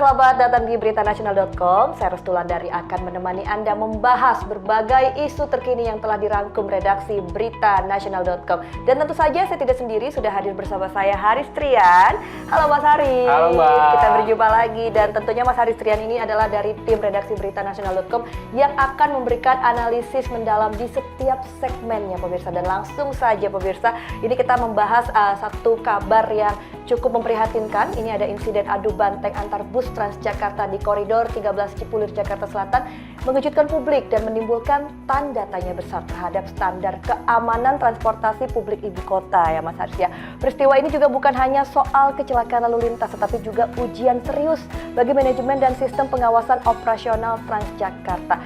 selamat datang di beritanasional.com. Saya Restulandari akan menemani Anda membahas berbagai isu terkini yang telah dirangkum redaksi beritanasional.com. Dan tentu saja saya tidak sendiri, sudah hadir bersama saya Haris Trian. Halo Mas Haris. Halo Mbak. Kita berjumpa lagi dan tentunya Mas Haris Trian ini adalah dari tim redaksi beritanasional.com yang akan memberikan analisis mendalam di setiap segmennya pemirsa. Dan langsung saja pemirsa, ini kita membahas satu kabar yang cukup memprihatinkan. Ini ada insiden adu banteng antar bus Transjakarta di koridor 13 Cipulir, Jakarta Selatan, mengejutkan publik dan menimbulkan tanda tanya besar terhadap standar keamanan transportasi publik ibu kota ya Mas Haris ya. Peristiwa ini juga bukan hanya soal kecelakaan lalu lintas, tetapi juga ujian serius bagi manajemen dan sistem pengawasan operasional Transjakarta.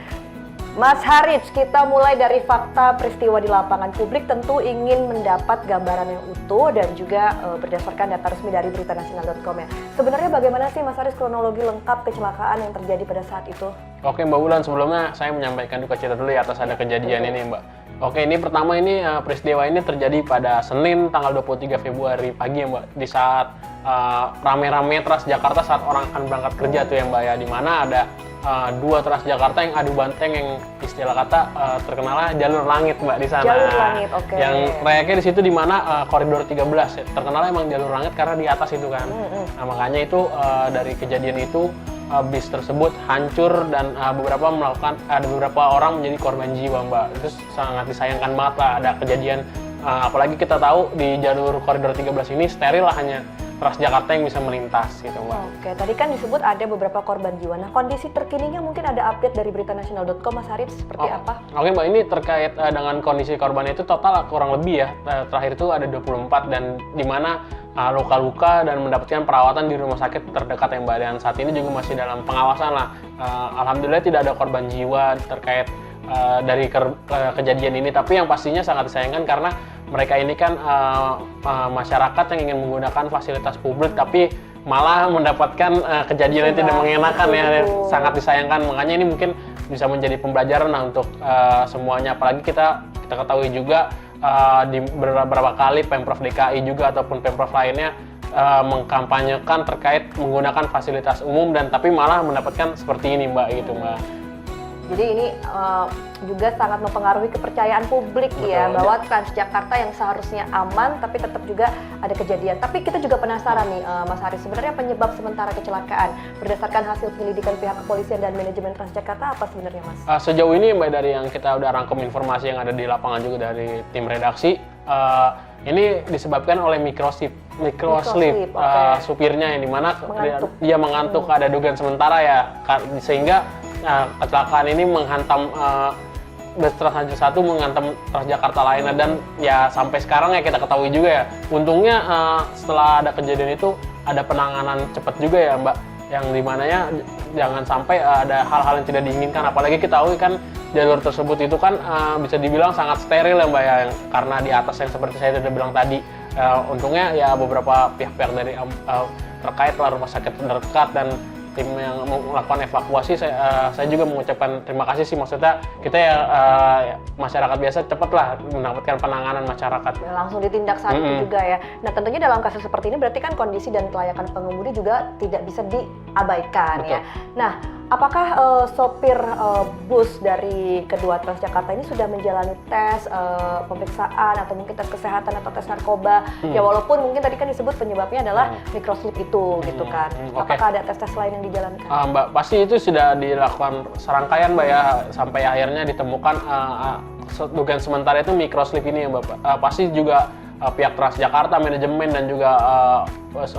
Mas Haris, kita mulai dari fakta peristiwa di lapangan. Publik tentu ingin mendapat gambaran yang utuh dan juga berdasarkan data resmi dari beritanasional.com ya. Sebenarnya bagaimana sih Mas Haris kronologi lengkap kecelakaan yang terjadi pada saat itu? Oke Mbak Wulan, sebelumnya saya menyampaikan duka cita dulu ya atas ada kejadian ini Mbak. Oke, ini pertama peristiwa ini terjadi pada Senin tanggal 23 Februari pagi ya Mbak. Di saat rame-rame Transjakarta saat orang akan berangkat kerja tuh ya Mbak ya. Di mana ada dua Transjakarta yang adu banteng yang istilah kata terkenalnya jalur langit Mbak di sana. Jalur langit, oke. Yang proyeknya di situ di mana koridor 13 terkenalnya emang jalur langit karena di atas itu kan. Nah, makanya itu dari kejadian itu bis tersebut hancur dan ada beberapa orang menjadi korban jiwa Mbak. Itu sangat disayangkan banget lah ada kejadian apalagi kita tahu di jalur koridor 13 ini steril lah, hanya Transjakarta yang bisa melintas gitu Mbak. Oke, tadi kan disebut ada beberapa korban jiwa. Nah, kondisi terkininya mungkin ada update dari beritanasional.com Mas Haris seperti apa? Oke Mbak, ini terkait dengan kondisi korban itu total kurang lebih ya. Terakhir itu ada 24 dan di mana luka-luka dan mendapatkan perawatan di rumah sakit terdekat ya Mbak. Dan saat ini juga masih dalam pengawasan lah. Alhamdulillah tidak ada korban jiwa terkait dari kejadian ini, tapi yang pastinya sangat disayangkan karena mereka ini kan masyarakat yang ingin menggunakan fasilitas publik tapi malah mendapatkan kejadian yang tidak mengenakan ya, sangat disayangkan. Makanya ini mungkin bisa menjadi pembelajaran lah untuk semuanya, apalagi kita ketahui juga di beberapa kali Pemprov DKI juga ataupun Pemprov lainnya mengkampanyekan terkait menggunakan fasilitas umum dan tapi malah mendapatkan seperti ini Mbak gitu Mbak. Jadi ini juga sangat mempengaruhi kepercayaan publik. Betul, ya bahwa Transjakarta yang seharusnya aman tapi tetap juga ada kejadian. Tapi kita juga penasaran nih Mas Haris, sebenarnya penyebab sementara kecelakaan berdasarkan hasil penyelidikan pihak kepolisian dan manajemen Transjakarta apa sebenarnya Mas? Sejauh ini Mbak, dari yang kita udah rangkum informasi yang ada di lapangan juga dari tim redaksi, ini disebabkan oleh microslip supirnya yang dimana dia mengantuk, ada dugaan sementara ya, sehingga kecelakaan ini menghantam bus Trans satu menghantam Transjakarta lainnya dan ya sampai sekarang ya kita ketahui juga ya. Untungnya setelah ada kejadian itu ada penanganan cepat juga ya Mbak, yang dimananya jangan sampai ada hal-hal yang tidak diinginkan, apalagi kita tahu kan jalur tersebut itu kan bisa dibilang sangat steril ya Mbak ya, karena di atas yang seperti saya sudah bilang tadi. Untungnya ya beberapa pihak-pihak dari terkait lah, rumah sakit terdekat dan tim yang melakukan evakuasi, saya juga mengucapkan terima kasih sih, maksudnya kita ya masyarakat biasa cepatlah mendapatkan penanganan masyarakat. Langsung ditindak saat itu juga ya. Nah tentunya dalam kasus seperti ini berarti kan kondisi dan kelayakan pengemudi juga tidak bisa diabaikan. Betul. Ya. Nah apakah sopir bus dari kedua Transjakarta ini sudah menjalani tes pemeriksaan atau mungkin tes kesehatan atau tes narkoba? Ya walaupun mungkin tadi kan disebut penyebabnya adalah microslip itu gitu kan. Apakah ada tes-tes lain yang dijalankan? Mbak, pasti itu sudah dilakukan serangkaian Mbak ya, sampai akhirnya ditemukan dugaan sementara itu microslip ini ya Mbak. Pasti juga pihak Transjakarta, manajemen dan juga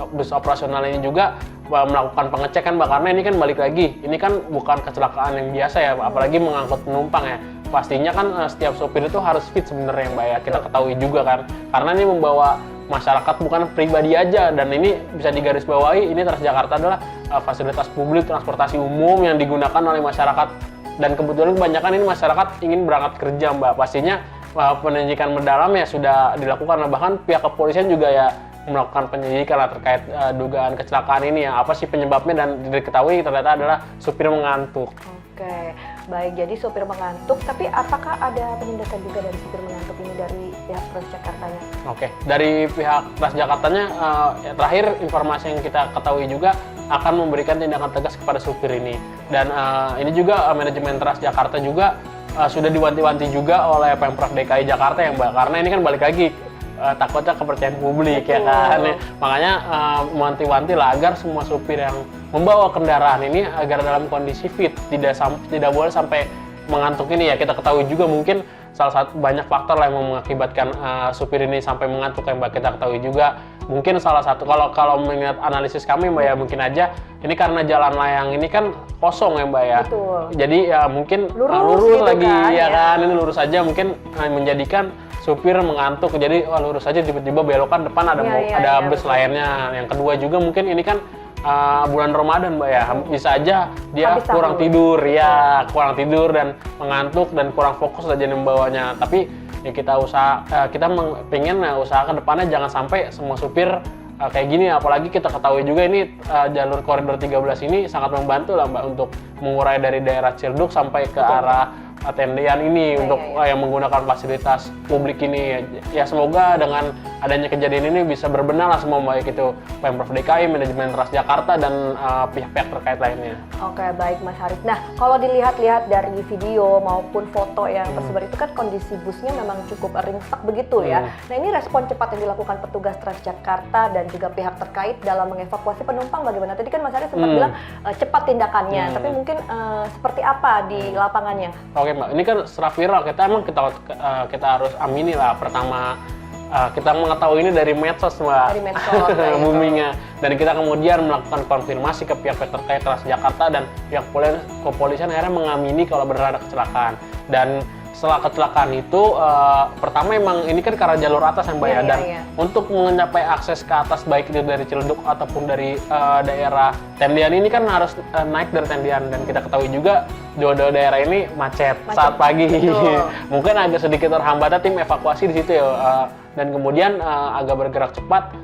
bus operasional ini juga melakukan pengecekan Mbak, karena ini kan balik lagi, ini kan bukan kecelakaan yang biasa ya, apalagi mengangkut penumpang ya. Pastinya kan setiap sopir itu harus fit sebenarnya Mbak ya, kita ketahui juga kan, karena ini membawa masyarakat bukan pribadi aja, dan ini bisa digarisbawahi, ini Transjakarta adalah fasilitas publik transportasi umum yang digunakan oleh masyarakat, dan kebetulan kebanyakan ini masyarakat ingin berangkat kerja Mbak. Pastinya penyelidikan mendalam ya sudah dilakukan, bahkan pihak kepolisian juga ya melakukan penyelidikan lah terkait dugaan kecelakaan ini ya, apa sih penyebabnya, dan diketahui ternyata adalah supir mengantuk. Oke, Baik, jadi sopir mengantuk, tapi apakah ada penindakan juga dari sopir mengantuk ini dari pihak Transjakartanya? Oke, dari pihak Transjakartanya terakhir informasi yang kita ketahui juga akan memberikan tindakan tegas kepada supir ini. Dan ini juga manajemen Transjakarta juga sudah diwanti-wanti juga oleh Pemprov DKI Jakarta ya Mbak, karena ini kan balik lagi takutnya kepercayaan publik. Betul. Ya kan. Makanya mewanti-wanti lah agar semua supir yang membawa kendaraan ini agar dalam kondisi fit, tidak boleh sampai mengantuk ini ya. Kita ketahui juga mungkin salah satu banyak faktor lah yang mengakibatkan supir ini sampai mengantuk yang Mbak, kita ketahui juga. Mungkin salah satu kalau mengingat analisis kami Mbak ya, mungkin aja ini karena jalan layang ini kan kosong ya Mbak ya. Betul. Jadi ya mungkin Lurus gitu lagi kan, ya ya. kan, ini lurus aja mungkin menjadikan supir mengantuk. Jadi lurus aja tiba-tiba belokan depan ada bus betul. lainnya. Yang kedua juga mungkin ini kan bulan Ramadan Mbak ya, bisa aja dia Habis kurang sahur. tidur ya, kurang tidur dan mengantuk dan kurang fokus aja membawanya. Tapi ya kita pengen usaha ke depannya jangan sampai semua supir kayak gini, apalagi kita ketahui juga ini jalur koridor 13 ini sangat membantu lah Mbak untuk mengurai dari daerah Ciledug sampai ke arah tendian ini untuk yang menggunakan fasilitas publik ini. Ya semoga dengan adanya kejadian ini bisa berbenah lah semua, baik itu Pemprov DKI, manajemen Transjakarta dan pihak-pihak terkait lainnya. Oke, baik Mas Haris. Nah, kalau dilihat-lihat dari video maupun foto yang tersebar itu kan kondisi busnya memang cukup ringsek begitu ya. Nah, ini respon cepat yang dilakukan petugas Transjakarta dan juga pihak terkait dalam mengevakuasi penumpang bagaimana? Tadi kan Mas Haris sempat bilang cepat tindakannya, tapi mungkin seperti apa di lapangannya? Oke Mbak, ini kan secara viral, kita harus amini lah. Pertama kita mengetahui ini dari medsos Mbak, Dari medsos, baik. boomingnya, dan kita kemudian melakukan konfirmasi ke pihak terkait Transjakarta dan pihak kepolisian akhirnya mengamini kalau benar ada kecelakaan. Dan setelah kecelakaan itu pertama emang ini kan karena jalur atas yang Mbak ya, dan untuk mencapai akses ke atas baik itu dari Ciledug ataupun dari daerah tendian ini kan harus naik dari tendian, dan kita ketahui juga dua daerah ini macet saat pagi. Mungkin agak sedikit terhambatnya tim evakuasi di situ ya, dan kemudian agak bergerak cepat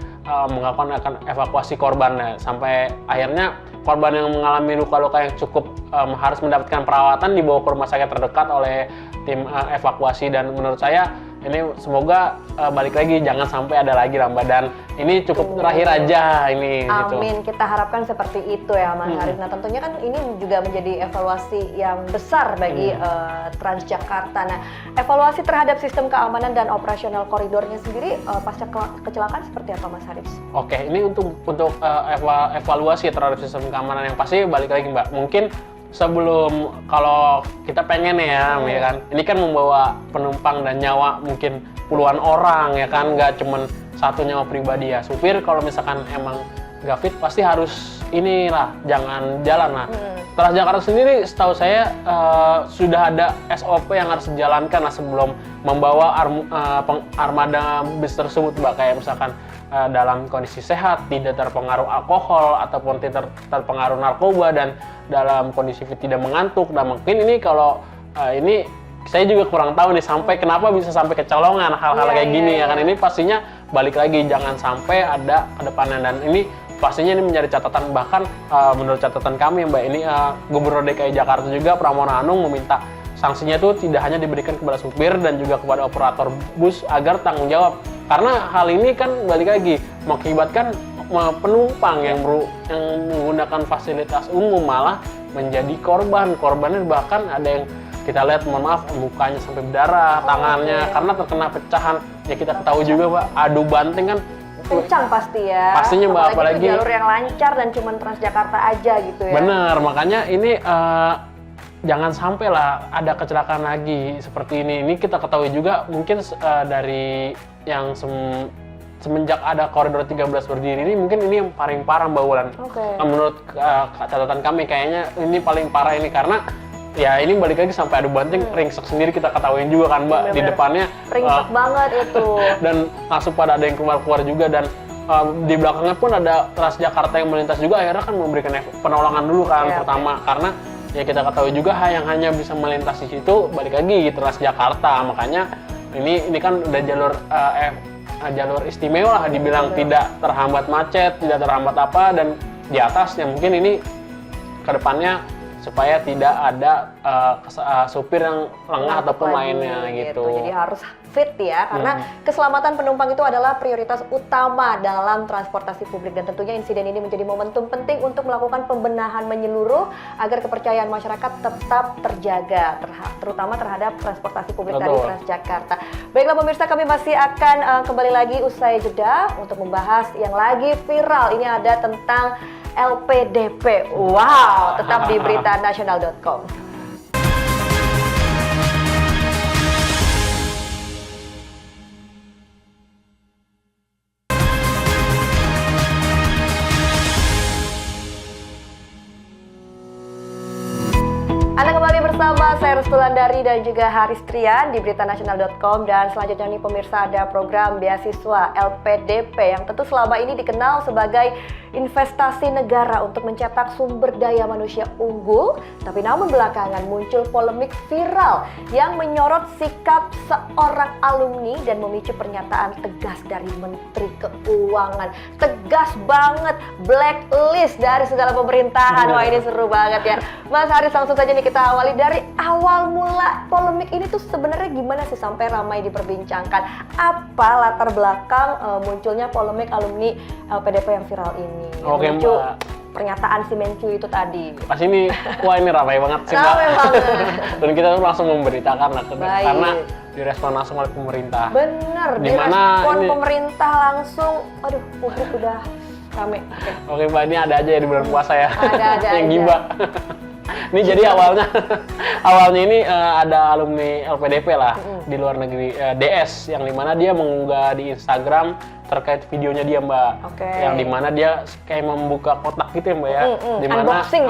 melakukan evakuasi korban sampai akhirnya korban yang mengalami luka-luka yang cukup harus mendapatkan perawatan dibawa ke rumah sakit terdekat oleh tim evakuasi. Dan menurut saya ini semoga balik lagi jangan sampai ada lagi lah Mbak, dan ini cukup terakhir aja ini. Amin, kita harapkan seperti itu ya Mas Haris. Nah, tentunya kan ini juga menjadi evaluasi yang besar bagi Transjakarta. Nah, evaluasi terhadap sistem keamanan dan operasional koridornya sendiri pasca kecelakaan seperti apa Mas Haris? Oke, ini untuk evaluasi terhadap sistem keamanan yang pasti balik lagi Mbak. Mungkin sebelum, kalau kita pengen ya kan, ini kan membawa penumpang dan nyawa mungkin puluhan orang ya kan, nggak cuman satu nyawa pribadi ya. Supir kalau misalkan emang nggak fit pasti harus inilah, jangan jalan lah. Transjakarta sendiri setahu saya sudah ada SOP yang harus dijalankan lah sebelum membawa armada bus tersebut Mbak, kayak misalkan dalam kondisi sehat, tidak terpengaruh alkohol ataupun tidak terpengaruh narkoba, dan dalam kondisi fit tidak mengantuk. Nah mungkin ini kalau ini saya juga kurang tahu nih sampai kenapa bisa sampai kecolongan hal-hal kayak gini ya kan. Ini pastinya balik lagi jangan sampai ada ke depannya, dan ini pastinya ini menjadi catatan. Bahkan menurut catatan kami Mbak, ini Gubernur DKI Jakarta juga Pramono Anung meminta sanksinya itu tidak hanya diberikan kepada supir dan juga kepada operator bus agar tanggung jawab, karena hal ini kan balik lagi mengakibatkan penumpang yang menggunakan fasilitas umum malah menjadi korbannya. Bahkan ada yang kita lihat, mohon maaf, mukanya sampai berdarah, tangannya karena terkena pecahan. Ya kita tahu juga Mbak, adu banting kan kencang pasti ya. Pastinya Mbak, apalagi jalur yang lancar dan cuman Transjakarta aja gitu ya. Bener, makanya ini jangan sampai lah ada kecelakaan lagi seperti ini. Ini kita ketahui juga mungkin dari yang semenjak ada koridor 13 berdiri ini, mungkin ini yang paling parah Mbak Wulan. Menurut catatan kami kayaknya ini paling parah ini, karena ya ini balik lagi sampai adu banting, ringsek sendiri kita ketahuin juga kan Mbak. Di depannya ringsek banget itu. Dan langsung pada ada yang keluar juga, dan di belakangnya pun ada Transjakarta yang melintas juga, akhirnya kan memberikan penolongan dulu kan pertama, karena ya kita ketahui juga yang hanya bisa melintas di situ balik lagi Transjakarta. Makanya ini kan udah jalur istimewa lah, dibilang tidak terhambat macet, tidak terhambat apa, dan di atasnya mungkin ini kedepannya supaya tidak ada supir yang lengah ataupun lainnya gitu. Jadi harus fit ya, karena keselamatan penumpang itu adalah prioritas utama dalam transportasi publik, dan tentunya insiden ini menjadi momentum penting untuk melakukan pembenahan menyeluruh agar kepercayaan masyarakat tetap terjaga, terutama terhadap transportasi publik dari Transjakarta. Baiklah pemirsa, kami masih akan kembali lagi usai jeda untuk membahas yang lagi viral. Ini ada tentang LPDP. Wow, tetap di beritanasional.com. Anda kembali bersama saya Restulandari dan juga Haris Trian di beritanasional.com, dan selanjutnya nih pemirsa ada program beasiswa LPDP yang tentu selama ini dikenal sebagai investasi negara untuk mencetak sumber daya manusia unggul, tapi namun belakangan muncul polemik viral yang menyorot sikap seorang alumni dan memicu pernyataan tegas dari Menteri Keuangan. Tegas banget, blacklist dari segala pemerintahan. Wah, ini seru banget ya. Mas Haris, langsung saja nih kita awali dari awal mula polemik ini tuh sebenarnya gimana sih sampai ramai diperbincangkan? Apa latar belakang munculnya polemik alumni LPDP yang viral ini? Oke, Mbak. Pernyataan si Mencu itu tadi. Pas ini, wah ini ramai banget sih, Mbak. Ramai banget. Dan kita tuh langsung memberitakan karena direspon langsung oleh pemerintah. Bener, direspon pemerintah langsung. Aduh, publik udah rame. Oke Mbak, ini ada aja ya di bulan puasa ya. Ada yang gibah. Ini jadi awalnya ini ada alumni LPDP lah di luar negeri, DS, yang dimana dia mengunggah di Instagram terkait videonya dia, Mbak. Yang dimana dia kayak membuka kotak gitu ya, Mbak ya. Dimana unboxing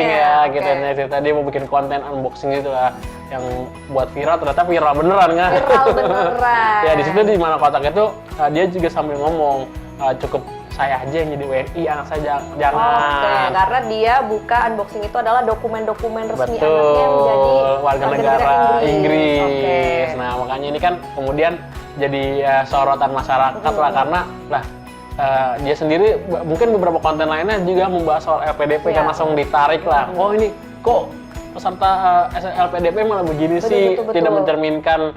ya, gitu. Cerita dia mau bikin konten unboxing gitu lah, yang buat viral, ternyata viral beneran kan? Viral beneran. Ya di situ di mana kotak itu dia juga sambil ngomong, cukup saya aja yang jadi WNI, anak saya jangan. Karena dia buka unboxing itu adalah dokumen-dokumen resmi Betul, anaknya menjadi warga negara Inggris. Nah makanya ini kan kemudian jadi sorotan masyarakat lah, karena dia sendiri mungkin beberapa konten lainnya juga membahas soal LPDP kan langsung ditarik lah. Oh ini kok peserta LPDP malah begini sih, tidak mencerminkan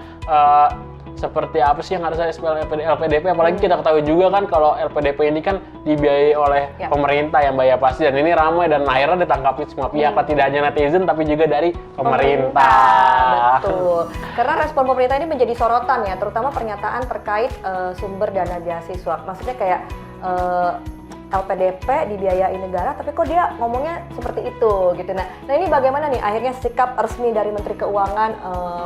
seperti apa sih yang harus saya LPDP, apalagi kita ketahui juga kan kalau LPDP ini kan dibiayai oleh pemerintah yang bayar pasti, dan ini ramai dan akhirnya ditangkapi semua pihak, tidak hanya netizen tapi juga dari pemerintah. Betul, karena respon pemerintah ini menjadi sorotan ya, terutama pernyataan terkait sumber dana beasiswa. Maksudnya kayak LPDP dibiayai negara, tapi kok dia ngomongnya seperti itu gitu. Nah ini bagaimana nih akhirnya sikap resmi dari Menteri Keuangan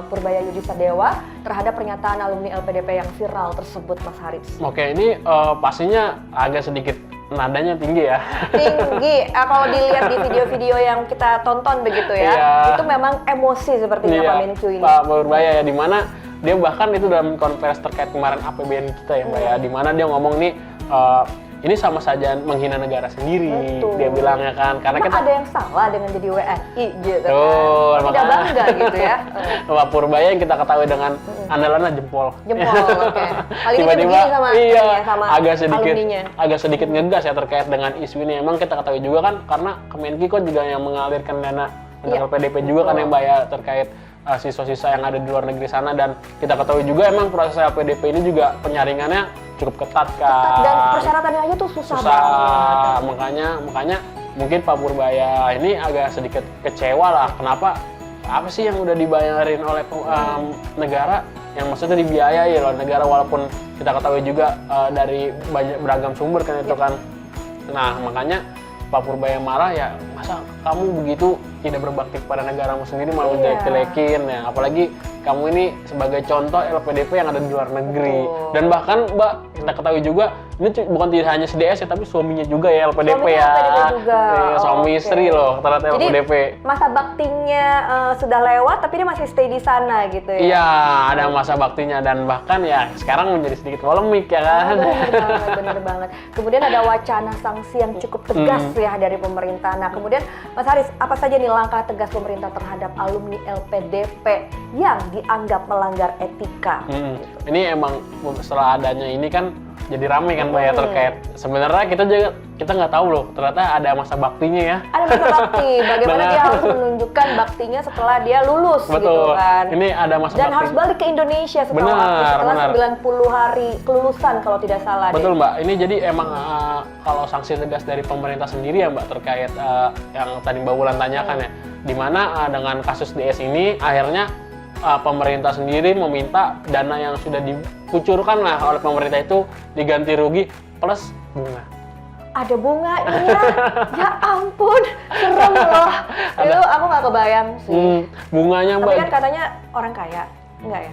Purbaya Yudisadewa terhadap pernyataan alumni LPDP yang viral tersebut, Mas Haris? Oke, ini pastinya agak sedikit nadanya tinggi ya. Tinggi, kalau dilihat di video-video yang kita tonton begitu ya, itu memang emosi sepertinya Pak Mencu ini. Pak Purbaya ya, dimana dia bahkan itu dalam konferensi terkait kemarin APBN kita ya Mbak ya, dimana dia ngomong nih, ini sama saja menghina negara sendiri. Betul. Dia bilangnya kan, karena kita ada yang salah dengan jadi WNI gitu kan. Tidak bangga gitu ya. Pak Purbaya yang kita ketahui dengan andalannya jempol. Oke. Tiba-tiba sama agak sedikit ngegas ya terkait dengan isu ini. Emang kita ketahui juga kan, karena Kemenkikon juga yang mengalirkan dana untuk LPDP juga kan yang bayar terkait siswa-siswa yang ada di luar negeri sana, dan kita ketahui juga emang proses LPDP ini juga penyaringannya cukup ketat kan. Dan persyaratannya aja tuh susah banget. Makanya mungkin Pak Purbaya ini agak sedikit kecewa lah, kenapa apa sih yang udah dibayarin oleh negara, yang maksudnya dibiayai loh negara, walaupun kita ketahui juga dari beragam sumber kan itu kan. Nah makanya Pak Purbaya marah ya, masa kamu begitu tidak berbakti kepada negaramu sendiri, malah jelek-jelekin ya, apalagi kamu ini sebagai contoh LPDP yang ada di luar negeri. Dan bahkan Mbak, kita ketahui juga ini bukan tidak hanya SDS ya, tapi suaminya juga ya LPDP ya. Suami istri loh ternyata LPDP. Jadi masa baktinya sudah lewat tapi dia masih stay di sana gitu ya. Iya, ada masa baktinya, dan bahkan ya sekarang menjadi sedikit polemik ya kan. Bener banget. Kemudian ada wacana sanksi yang cukup tegas ya dari pemerintah. Nah kemudian Mas Haris, apa saja nih langkah tegas pemerintah terhadap alumni LPDP yang dianggap melanggar etika? Ini emang setelah adanya ini kan jadi rame kan Mbak ya terkait sebenarnya kita nggak tahu loh ternyata ada masa baktinya ya. Ada masa bakti, bagaimana dia harus menunjukkan baktinya setelah dia lulus. Betul. Gitu kan. Ini ada masa dan bakti. harus balik ke Indonesia setelah Benar. 90 hari kelulusan kalau tidak salah. Betul Mbak, ini jadi emang kalau sanksi tegas dari pemerintah sendiri ya Mbak terkait yang tadi Mbak Wulan tanyakan ya, dimana dengan kasus DS ini akhirnya pemerintah sendiri meminta dana yang sudah dikucurkan lah oleh pemerintah itu diganti rugi plus bunga. Ada bunganya, ya ampun, serem loh. Itu aku nggak kebayang sih. Bunganya Mbak. Tapi kan katanya orang kaya, enggak ya?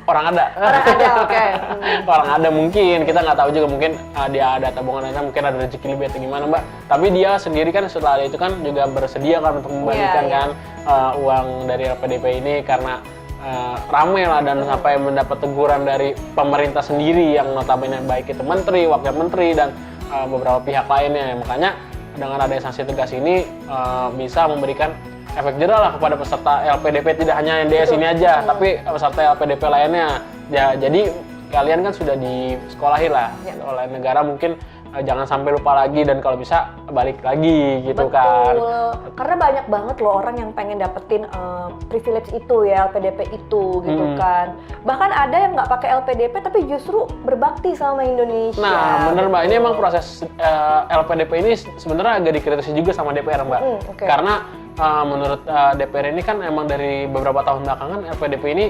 Orang ada. Orang ada, oke. Orang ada mungkin, kita nggak tahu juga mungkin dia ada tabungan dana, mungkin ada rezeki lebih atau gimana Mbak. Tapi dia sendiri kan setelah itu kan juga bersedia kan untuk membalikan kan uang dari LPDP ini karena ramai lah dan sampai mendapat teguran dari pemerintah sendiri yang notabene baik itu menteri, wakil menteri dan beberapa pihak lainnya. Makanya dengan adanya sanksi tegas ini bisa memberikan efek jera lah kepada peserta LPDP, tidak hanya yang DS ini aja, tapi peserta LPDP lainnya. Ya, jadi kalian kan sudah disekolahi lah oleh negara, mungkin jangan sampai lupa lagi dan kalau bisa balik lagi gitu. Betul. Kan. Karena banyak banget loh orang yang pengen dapetin privilege itu ya, LPDP itu gitu kan. Bahkan ada yang nggak pakai LPDP tapi justru berbakti sama Indonesia. Nah, bener Mbak, ini emang proses LPDP ini sebenarnya agak dikritisi juga sama DPR Mbak. Okay. Karena menurut DPR ini kan emang dari beberapa tahun belakangan LPDP ini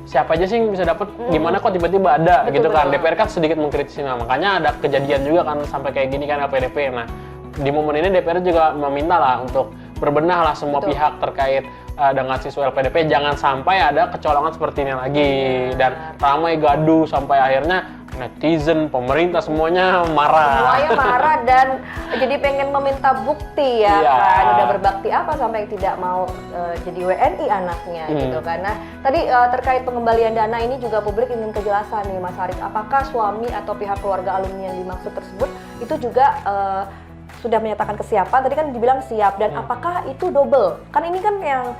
siapa aja sih yang bisa dapat, gimana kok tiba-tiba ada gitu kan. DPR kan sedikit mengkritisi, nah makanya ada kejadian juga kan sampai kayak gini kan LPDP. Nah di momen ini DPR juga meminta lah untuk berbenah lah semua pihak terkait dengan siswa LPDP, jangan sampai ada kecolongan seperti ini lagi dan ramai gaduh sampai akhirnya netizen, pemerintah semuanya marah. Semuanya marah dan jadi pengen meminta bukti ya kan, udah berbakti apa sampai tidak mau jadi WNI anaknya gitu kan. Nah tadi terkait pengembalian dana ini juga publik ingin kejelasan nih Mas Haris, apakah suami atau pihak keluarga alumni yang dimaksud tersebut itu juga sudah menyatakan kesiapan, tadi kan dibilang siap, dan apakah itu double? Kan ini kan yang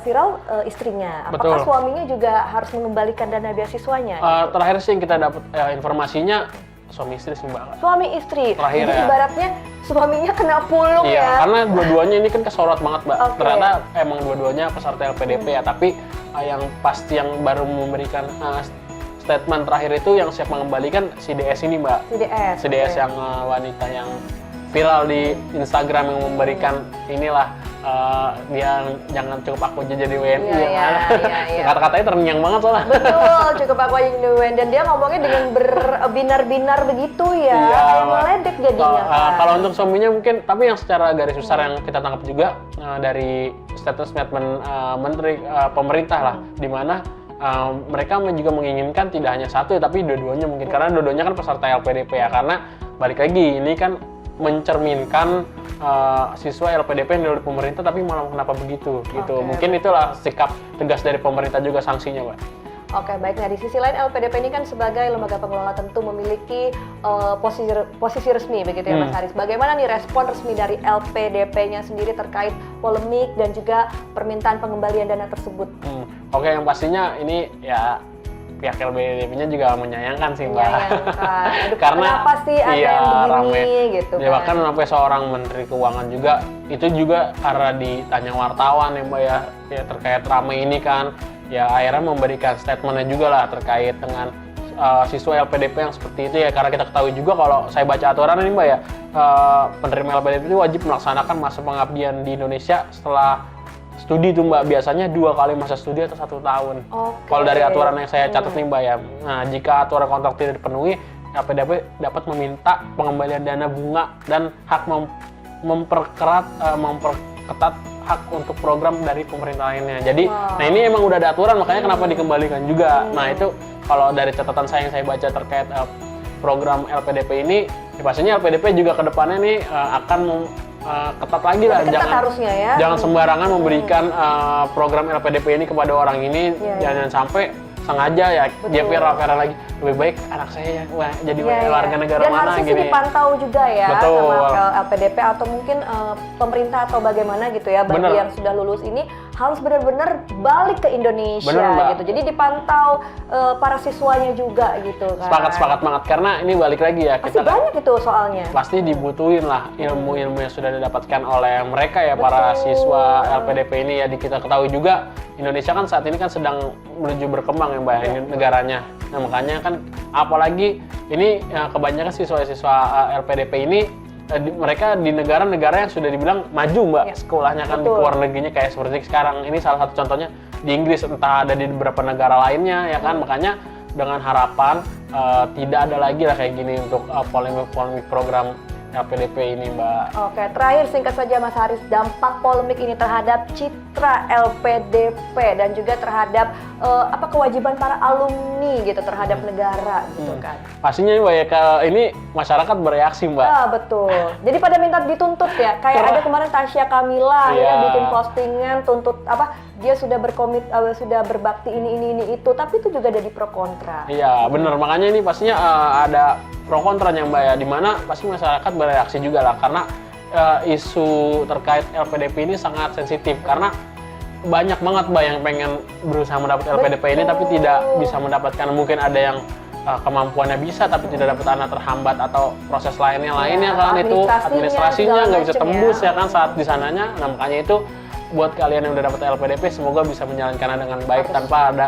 viral istrinya, apakah suaminya juga harus mengembalikan dana beasiswanya? Terakhir sih yang kita dapat informasinya suami istri sih Mbak. Suami istri, terakhir jadi ibaratnya suaminya kena pulung ya? Karena dua-duanya ini kan kesorot banget Mbak. Ternyata emang dua-duanya peserta LPDP ya, tapi yang pasti yang baru memberikan statement terakhir itu yang siap mengembalikan si DS ini Mbak. Si DS yang wanita yang viral di Instagram yang memberikan inilah dia jangan cukup aku aja jadi WNI. Kata-katanya terngiang banget soalnya. Betul, cukup aku aja jadi WNI, dan dia ngomongnya dengan berbinar-binar begitu ya, kayak meledek jadinya. Kalau untuk suaminya mungkin, tapi yang secara garis besar yang kita tangkap juga dari statement menteri pemerintah lah, di mana mereka juga menginginkan tidak hanya satu tapi dua-duanya mungkin, karena dua-duanya kan peserta LPDP ya, karena balik lagi ini kan mencerminkan siswa LPDP yang dari pemerintah tapi malah kenapa begitu gitu. Mungkin itulah sikap tegas dari pemerintah juga sanksinya Mbak. Oke, baik. Nah, di sisi lain LPDP ini kan sebagai lembaga pengelola tentu memiliki posisi resmi begitu ya Mas Haris. Bagaimana nih respon resmi dari LPDP-nya sendiri terkait polemik dan juga permintaan pengembalian dana tersebut? Oke, yang pastinya ini ya pihak LPDP-nya juga menyayangkan sih Mbak. Karena kenapa sih ada yang begini gitu ya, bahkan sampai seorang menteri keuangan juga itu juga karena ditanya wartawan ya Mbak ya terkait ramai ini kan, ya akhirnya memberikan statementnya juga lah terkait dengan siswa LPDP yang seperti itu ya, karena kita ketahui juga kalau saya baca aturan ini Mbak ya, penerima LPDP itu wajib melaksanakan masa pengabdian di Indonesia setelah studi tuh Mbak, biasanya 2 kali masa studi atau 1 tahun. Kalau dari aturan yang saya catat nih Mbak ya, nah jika aturan kontrak tidak dipenuhi, LPDP dapat meminta pengembalian dana bunga dan hak memperketat hak untuk program dari pemerintah lainnya. Jadi, nah ini emang udah ada aturan, makanya kenapa dikembalikan juga. Nah itu kalau dari catatan saya yang saya baca terkait program LPDP ini, ya pastinya LPDP juga ke depannya nih akan ketat lagi lah, jangan sembarangan memberikan program LPDP ini kepada orang ini, jangan sampai sengaja ya dia viral lagi, lebih baik anak saya jadi warga negara mana gini. Dan harus dipantau juga ya sama LPDP atau mungkin pemerintah atau bagaimana gitu ya, bagi yang sudah lulus ini harus benar-benar balik ke Indonesia Bener, Mbak. gitu. Jadi dipantau para siswanya juga gitu kan. Sepakat banget karena ini balik lagi ya Pasti kita banyak itu soalnya. pasti dibutuhin lah ilmu-ilmu yang sudah didapatkan oleh mereka ya para siswa LPDP ini ya. Kita ketahui juga Indonesia kan saat ini kan sedang menuju berkembang ya Mbak ini negaranya. Nah makanya kan apalagi ini kebanyakan siswa-siswa LPDP ini mereka di negara-negara yang sudah dibilang maju Mbak sekolahnya kan di luar negerinya kayak seperti sekarang ini salah satu contohnya di Inggris, entah ada di beberapa negara lainnya ya kan. Makanya dengan harapan tidak ada lagi lah kayak gini untuk polemik-polemik program LPDP ini Mbak. Oke, terakhir singkat saja Mas Haris, dampak polemik ini terhadap citra LPDP dan juga terhadap kewajiban para alumni gitu terhadap negara gitu kan. Pastinya Mbak ya ini masyarakat bereaksi Mbak. Ah, betul. Jadi pada minta dituntut ya. Kayak ada kemarin Tasya Kamila ya bikin postingan tuntut dia sudah sudah berbakti ini itu, tapi itu juga ada di pro kontra. Iya, benar. Makanya ini pastinya ada pro kontranya Mbak ya, dimana pasti masyarakat bereaksi juga lah karena isu terkait LPDP ini sangat sensitif karena banyak banget Mbak yang pengen berusaha mendapat LPDP ini tapi tidak bisa mendapatkan. Mungkin ada yang kemampuannya bisa tapi tidak dapat anak terhambat atau proses lainnya kan itu administrasinya nggak bisa tembus ya kan saat di sananya. Nah makanya itu buat kalian yang udah dapat LPDP semoga bisa menjalankannya dengan baik tanpa ada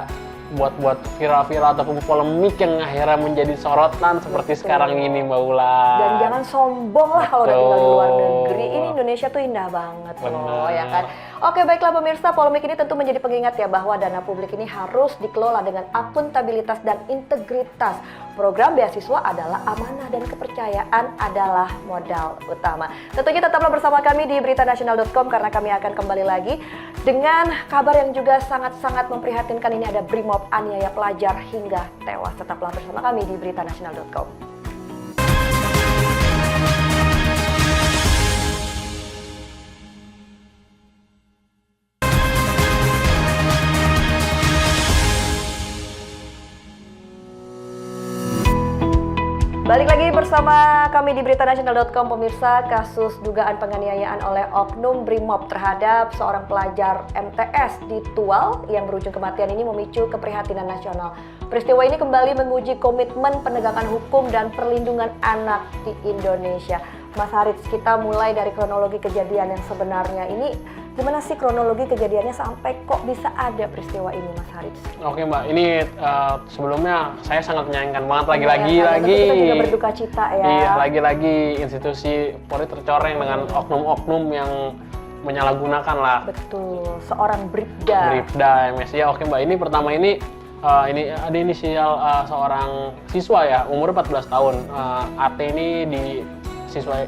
buat viral-viral ataupun polemik yang akhirnya menjadi sorotan seperti sekarang ini Mbak Ulan. Dan jangan sombong lah kalau udah tinggal di luar negeri. Ini Indonesia tuh indah banget loh ya kan. Oke baiklah pemirsa, polemik ini tentu menjadi pengingat ya bahwa dana publik ini harus dikelola dengan akuntabilitas dan integritas. Program beasiswa adalah amanah dan kepercayaan adalah modal utama. Tentunya tetaplah bersama kami di beritanasional.com karena kami akan kembali lagi dengan kabar yang juga sangat-sangat memprihatinkan. Ini ada Brimob aniaya pelajar hingga tewas. Tetaplah bersama kami di beritanasional.com. Balik lagi bersama kami di beritanasional.com pemirsa. Kasus dugaan penganiayaan oleh oknum Brimob terhadap seorang pelajar MTS di Tual yang berujung kematian ini memicu keprihatinan nasional. Peristiwa ini kembali menguji komitmen penegakan hukum dan perlindungan anak di Indonesia. Mas Haris, kita mulai dari kronologi kejadian yang sebenarnya ini. Gimana sih kronologi kejadiannya sampai kok bisa ada peristiwa ini, Mas Haris? Oke Mbak, ini sebelumnya saya sangat menyayangkan banget lagi. Kita juga berduka cita ya. Iya, lagi-lagi institusi Polri tercoreng dengan oknum-oknum yang menyalahgunakan lah. Betul, seorang Bribda MS. Ya oke Mbak, ini pertama ini ada inisial seorang siswa ya, umur 14 tahun. AT ini di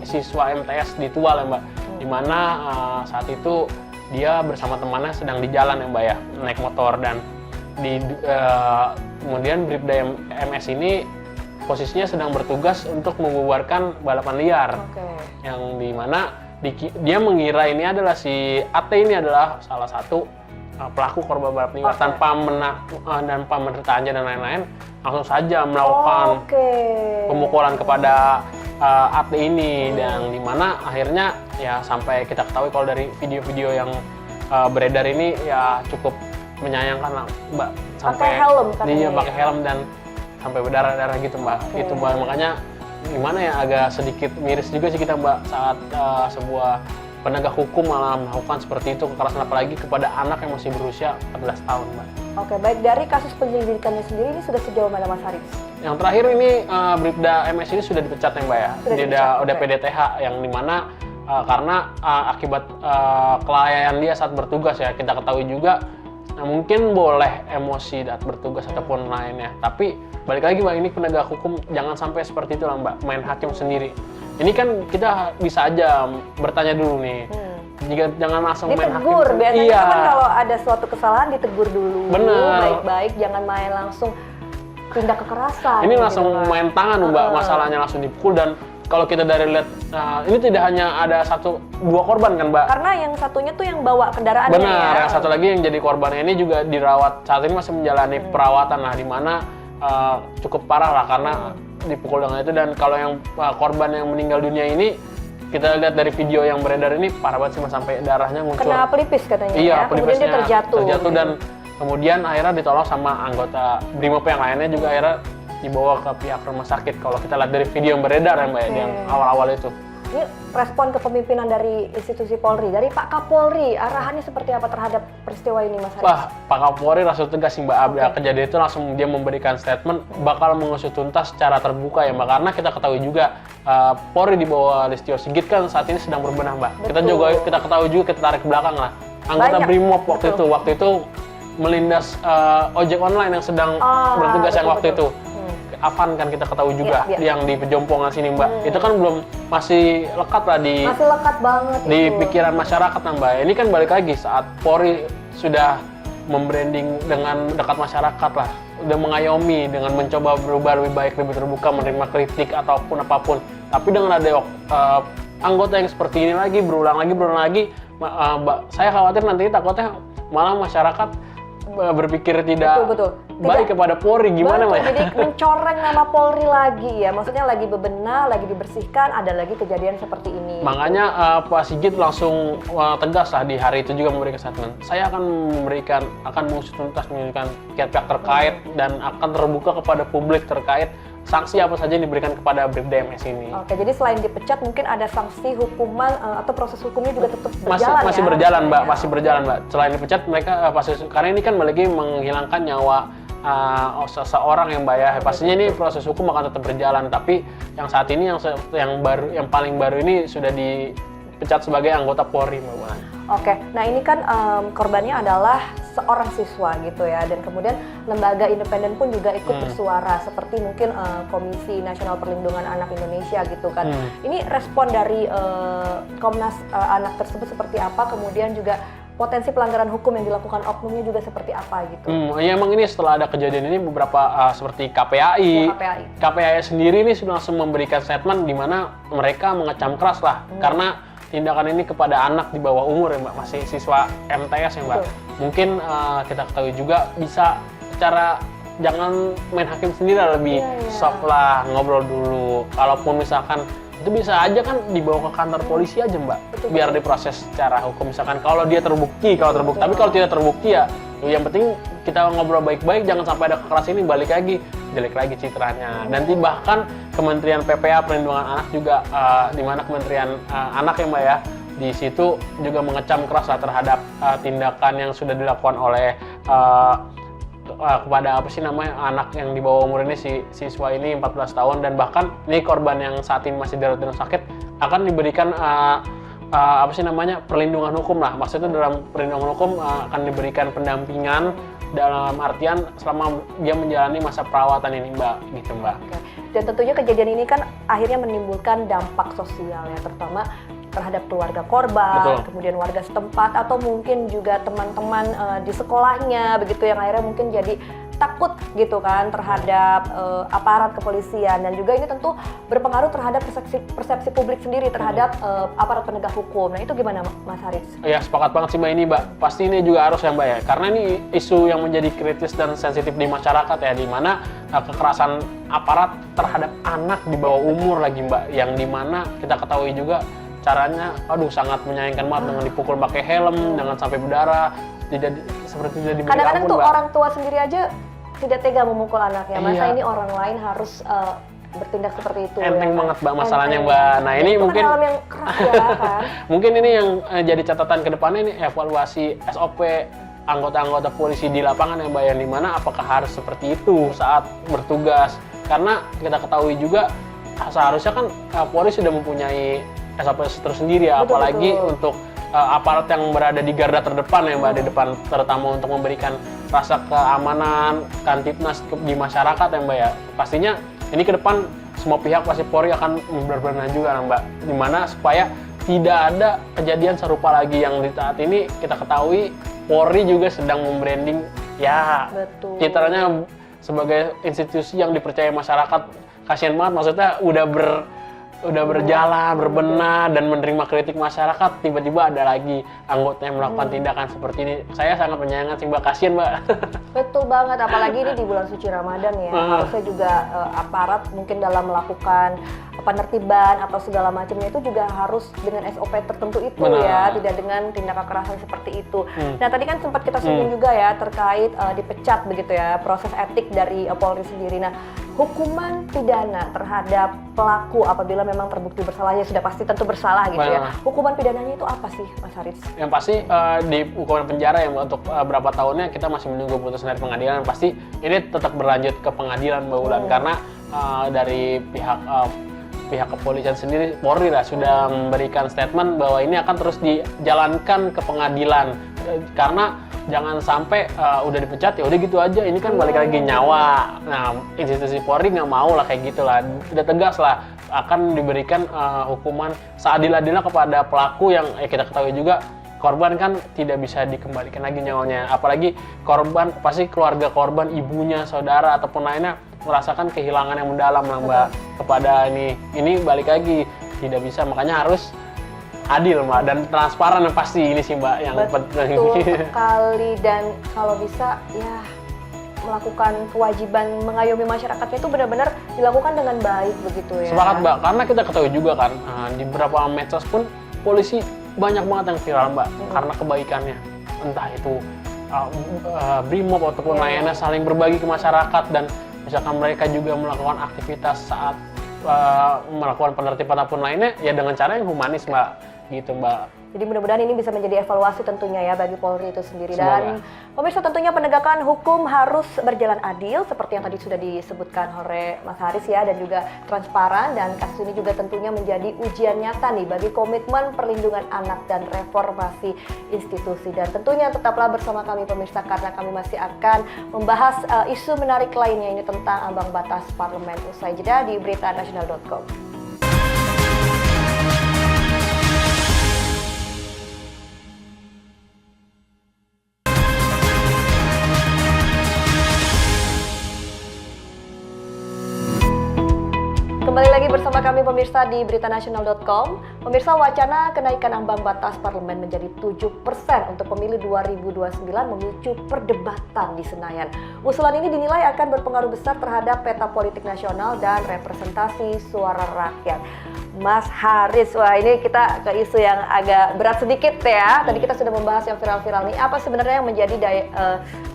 siswa MTS di Tual ya Mbak, dimana saat itu dia bersama temannya sedang di jalan ya Mbak ya, naik motor dan kemudian Bribda MS ini posisinya sedang bertugas untuk membubarkan balapan liar, yang dimana dia mengira ini adalah si AT ini adalah salah satu pelaku korban balap liar tanpa menderita anjing dan lain-lain, langsung saja melakukan pemukulan kepada AT ini dan dimana akhirnya ya sampai kita ketahui kalau dari video-video yang beredar ini ya cukup menyayangkan lah Mbak, sampai dia pakai helm dan sampai berdarah-darah gitu Mbak. Itu Mbak, makanya gimana ya agak sedikit miris juga sih kita Mbak saat sebuah penegak hukum malah melakukan seperti itu, kekerasan apalagi kepada anak yang masih berusia 14 tahun Mbak. Oke, baik, dari kasus penyelidikannya sendiri ini sudah sejauh mana Mas Haris? Yang terakhir ini Bribda MS ini sudah dipecat ya Mbak ya, dia udah PDTH yang dimana karena akibat kelalaian dia saat bertugas ya. Kita ketahui juga mungkin boleh emosi saat bertugas ataupun lainnya, tapi balik lagi Mbak, ini penegak hukum jangan sampai seperti itu lah Mbak, main hakim sendiri. Ini kan kita bisa aja bertanya dulu nih, jangan langsung main hakim. Ditegur, biasanya kan kalau ada suatu kesalahan ditegur dulu, baik-baik, jangan main langsung tindak kekerasan. Ini langsung main tangan Mbak, masalahnya langsung dipukul. Dan kalau kita dari lihat, ini tidak hanya ada dua korban kan Mbak? Karena yang satunya tuh yang bawa kendaraannya. Benar, yang satu lagi yang jadi korbannya ini juga dirawat, saat ini masih menjalani perawatan lah, dimana cukup parah lah karena dipukul dengan itu. Dan kalau yang korban yang meninggal dunia ini kita lihat dari video yang beredar ini parah banget sih Mbak, sampai darahnya ngucur. Kena pelipis katanya Iya, ya. Kemudian dia terjatuh. dan kemudian akhirnya ditolong sama anggota Brimob yang lainnya juga akhirnya dibawa ke pihak rumah sakit. Kalau kita lihat dari video yang beredar ya Mbak, yang awal-awal itu. Ini respon kepemimpinan dari institusi Polri, dari Pak Kapolri, arahannya seperti apa terhadap peristiwa ini, Mas Haris? Wah, Pak Kapolri langsung tegas sih Mbak. Kejadian itu langsung dia memberikan statement bakal mengusut tuntas secara terbuka ya Mbak. Karena kita ketahui juga Polri di bawah Listio Sigit kan saat ini sedang berbenah Mbak. Kita ketahui juga, kita tarik ke belakang lah. Anggota Brimob waktu itu melindas ojek online yang sedang bertugas yang waktu itu. Avan kan kita ketahui juga yang di Pejompongan sini Mbak. Itu kan masih lekat lah masih lekat banget di pikiran masyarakat Mbak. Ini kan balik lagi saat Polri sudah membranding dengan dekat masyarakat lah, udah mengayomi dengan mencoba berubah lebih baik, lebih terbuka, menerima kritik ataupun apapun. Tapi dengan ada anggota yang seperti ini lagi berulang lagi, Mbak, saya khawatir nanti takutnya malah masyarakat berpikir tidak baik kepada Polri, gimana Mbak? Jadi mencoreng nama Polri lagi ya, maksudnya lagi bebenah, lagi dibersihkan, ada lagi kejadian seperti ini. Makanya Pak Sigit langsung tegas lah di hari itu juga memberikan statement. Saya akan mengusut tuntas, memberikan pihak-pihak terkait dan akan terbuka kepada publik terkait sanksi apa saja yang diberikan kepada Bribda MS ini. Oke, jadi selain dipecat mungkin ada sanksi hukuman atau proses hukumnya juga tetap berjalan masih berjalan Mbak, masih berjalan Mbak. Selain dipecat mereka karena ini kan lagi menghilangkan nyawa seseorang yang Mbak ya. Pastinya ini proses hukum akan tetap berjalan, tapi yang saat ini yang paling baru ini sudah dipecat sebagai anggota Polri Mbak. Oke, nah ini kan korbannya adalah seorang siswa gitu ya, dan kemudian lembaga independen pun juga ikut bersuara seperti mungkin Komisi Nasional Perlindungan Anak Indonesia gitu kan. Ini respon dari Komnas Anak tersebut seperti apa, kemudian juga potensi pelanggaran hukum yang dilakukan oknumnya juga seperti apa gitu. Ya emang ini setelah ada kejadian ini beberapa seperti KPAI. KPAI sendiri ini sudah langsung memberikan statement di mana mereka mengecam keras lah karena tindakan ini kepada anak di bawah umur ya Mbak, masih siswa MTS ya Mbak. Mungkin kita ketahui juga bisa secara jangan main hakim sendiri lah, lebih soft lah, ngobrol dulu. Kalaupun misalkan itu bisa aja kan dibawa ke kantor polisi aja Mbak, biar diproses secara hukum. Misalkan kalau dia terbukti, tapi kalau tidak terbukti ya yang penting kita ngobrol baik-baik, jangan sampai ada kekerasan ini balik lagi jelek lagi citranya. Nanti bahkan Kementerian PPA Perlindungan Anak juga di mana Kementerian Anak ya Mbak ya, di situ juga mengecam keras lah terhadap tindakan yang sudah dilakukan oleh kepada anak yang di bawah umur ini, si siswa ini 14 tahun, dan bahkan ini korban yang saat ini masih dirawat di rumah sakit akan diberikan perlindungan hukum lah. Maksudnya dalam perlindungan hukum akan diberikan pendampingan dalam artian selama dia menjalani masa perawatan ini Mbak, gitu Mbak. Oke. Dan tentunya kejadian ini kan akhirnya menimbulkan dampak sosial ya, terutama terhadap keluarga korban, kemudian warga setempat, atau mungkin juga teman-teman di sekolahnya begitu yang akhirnya mungkin jadi takut gitu kan terhadap aparat kepolisian, dan juga ini tentu berpengaruh terhadap persepsi publik sendiri terhadap aparat penegak hukum. Nah itu gimana Mas Haris? Ya sepakat banget sih Mbak ini Mbak, pasti ini juga harus ya Mbak ya, karena ini isu yang menjadi kritis dan sensitif di masyarakat ya, di mana kekerasan aparat terhadap anak di bawah umur lagi Mbak, yang dimana kita ketahui juga caranya sangat menyayangkan banget dengan dipukul pakai helm, dengan sampai berdarah, seperti tidak diberi ampun. Kadang-kadang tuh orang tua sendiri aja tidak tega memukul anaknya, masa ini orang lain harus bertindak seperti itu. Enteng banget Mbak masalahnya Mbak. Nah ini mungkin hal yang keras ya kan. Mungkin ini yang jadi catatan ke depannya, ini evaluasi SOP anggota-anggota polisi di lapangan yang Mbak, yang dimana apakah harus seperti itu saat bertugas, karena kita ketahui juga seharusnya kan Polri sudah mempunyai SOP tersendiri ya, apalagi untuk aparat yang berada di garda terdepan ya Mbak, di depan, terutama untuk memberikan rasa keamanan, Kamtibnas di masyarakat ya Mbak ya. Pastinya ini ke depan semua pihak pasti Polri akan berbenah juga Mbak, dimana supaya tidak ada kejadian serupa lagi yang di saat ini kita ketahui Polri juga sedang membranding ya citranya sebagai institusi yang dipercaya masyarakat. Kasian banget, maksudnya udah berjalan, berbenah, dan menerima kritik masyarakat, tiba-tiba ada lagi anggota yang melakukan tindakan seperti ini. Saya sangat menyayangkan sih Mbak, kasian Mbak. Betul banget, apalagi ini di bulan suci Ramadan ya. Harusnya juga aparat mungkin dalam melakukan penertiban atau segala macamnya itu juga harus dengan SOP tertentu itu ya, tidak dengan tindak kekerasan seperti itu. Nah tadi kan sempat kita singgung juga ya terkait dipecat begitu ya, proses etik dari Polri sendiri. Nah hukuman pidana terhadap pelaku apabila memang terbukti bersalah, ya sudah pasti tentu bersalah gitu ya. Hukuman pidananya itu apa sih Mas Haris? Yang pasti di hukuman penjara yang untuk berapa tahunnya kita masih menunggu putusan dari pengadilan. Pasti ini tetap berlanjut ke pengadilan Mbak Wulan karena dari pihak kepolisian sendiri, Polri lah sudah memberikan statement bahwa ini akan terus dijalankan ke pengadilan karena jangan sampai udah dipecat ya udah gitu aja, ini kan balik lagi nyawa. Nah institusi Polri nggak mau lah kayak gitulah, udah tegas lah akan diberikan hukuman seadil-adilnya kepada pelaku yang kita ketahui juga korban kan tidak bisa dikembalikan lagi nyawanya, apalagi korban pasti keluarga korban, ibunya, saudara ataupun lainnya merasakan kehilangan yang mendalam lah Mbak kepada ini balik lagi tidak bisa, makanya harus adil Mbak dan transparan yang pasti ini sih Mbak yang penting. Betul sekali, dan kalau bisa ya melakukan kewajiban mengayomi masyarakatnya itu benar-benar dilakukan dengan baik begitu ya. Sepakat Mbak, karena kita ketahui juga kan di beberapa medsos pun polisi banyak banget yang viral Mbak karena kebaikannya, entah itu BRIMOB ataupun lainnya saling berbagi ke masyarakat, dan misalkan mereka juga melakukan aktivitas saat melakukan penertiban ataupun lainnya ya dengan cara yang humanis Mbak, gitu Mbak. Jadi mudah-mudahan ini bisa menjadi evaluasi tentunya ya bagi Polri itu sendiri. Semoga. Dan pemirsa, tentunya penegakan hukum harus berjalan adil seperti yang tadi sudah disebutkan oleh Mas Haris ya, dan juga transparan, dan kasus ini juga tentunya menjadi ujian nyata nih bagi komitmen perlindungan anak dan reformasi institusi. Dan tentunya tetaplah bersama kami pemirsa karena kami masih akan membahas isu menarik lainnya ini tentang ambang batas parlemen usai jeda di beritanasional.com. Kembali lagi bersama kami pemirsa di beritanasional.com. Pemirsa, wacana kenaikan ambang batas parlemen menjadi 7% untuk pemilu 2029 memicu perdebatan di Senayan. Usulan ini dinilai akan berpengaruh besar terhadap peta politik nasional dan representasi suara rakyat. Mas Haris, wah ini kita ke isu yang agak berat sedikit ya. Tadi kita sudah membahas yang viral-viral nih. Apa sebenarnya yang menjadi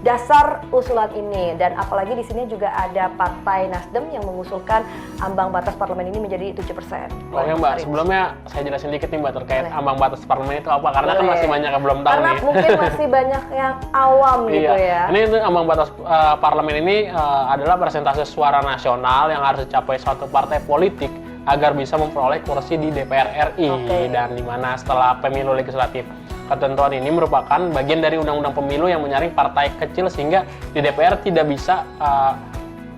dasar usulan ini? Dan apalagi di sini juga ada Partai Nasdem yang mengusulkan ambang batas parlemen ini menjadi 7%. Oke Mbak, sebelumnya saya jelasin dikit nih Mbak terkait ambang batas parlemen itu apa, karena kan masih banyak yang belum tahu karena nih. Mungkin masih banyak yang awam gitu ya. Ini ambang batas parlemen ini adalah persentase suara nasional yang harus dicapai suatu partai politik agar bisa memperoleh kursi di DPR RI, dan di mana setelah pemilu legislatif. Ketentuan ini merupakan bagian dari undang-undang pemilu yang menyaring partai kecil sehingga di DPR tidak bisa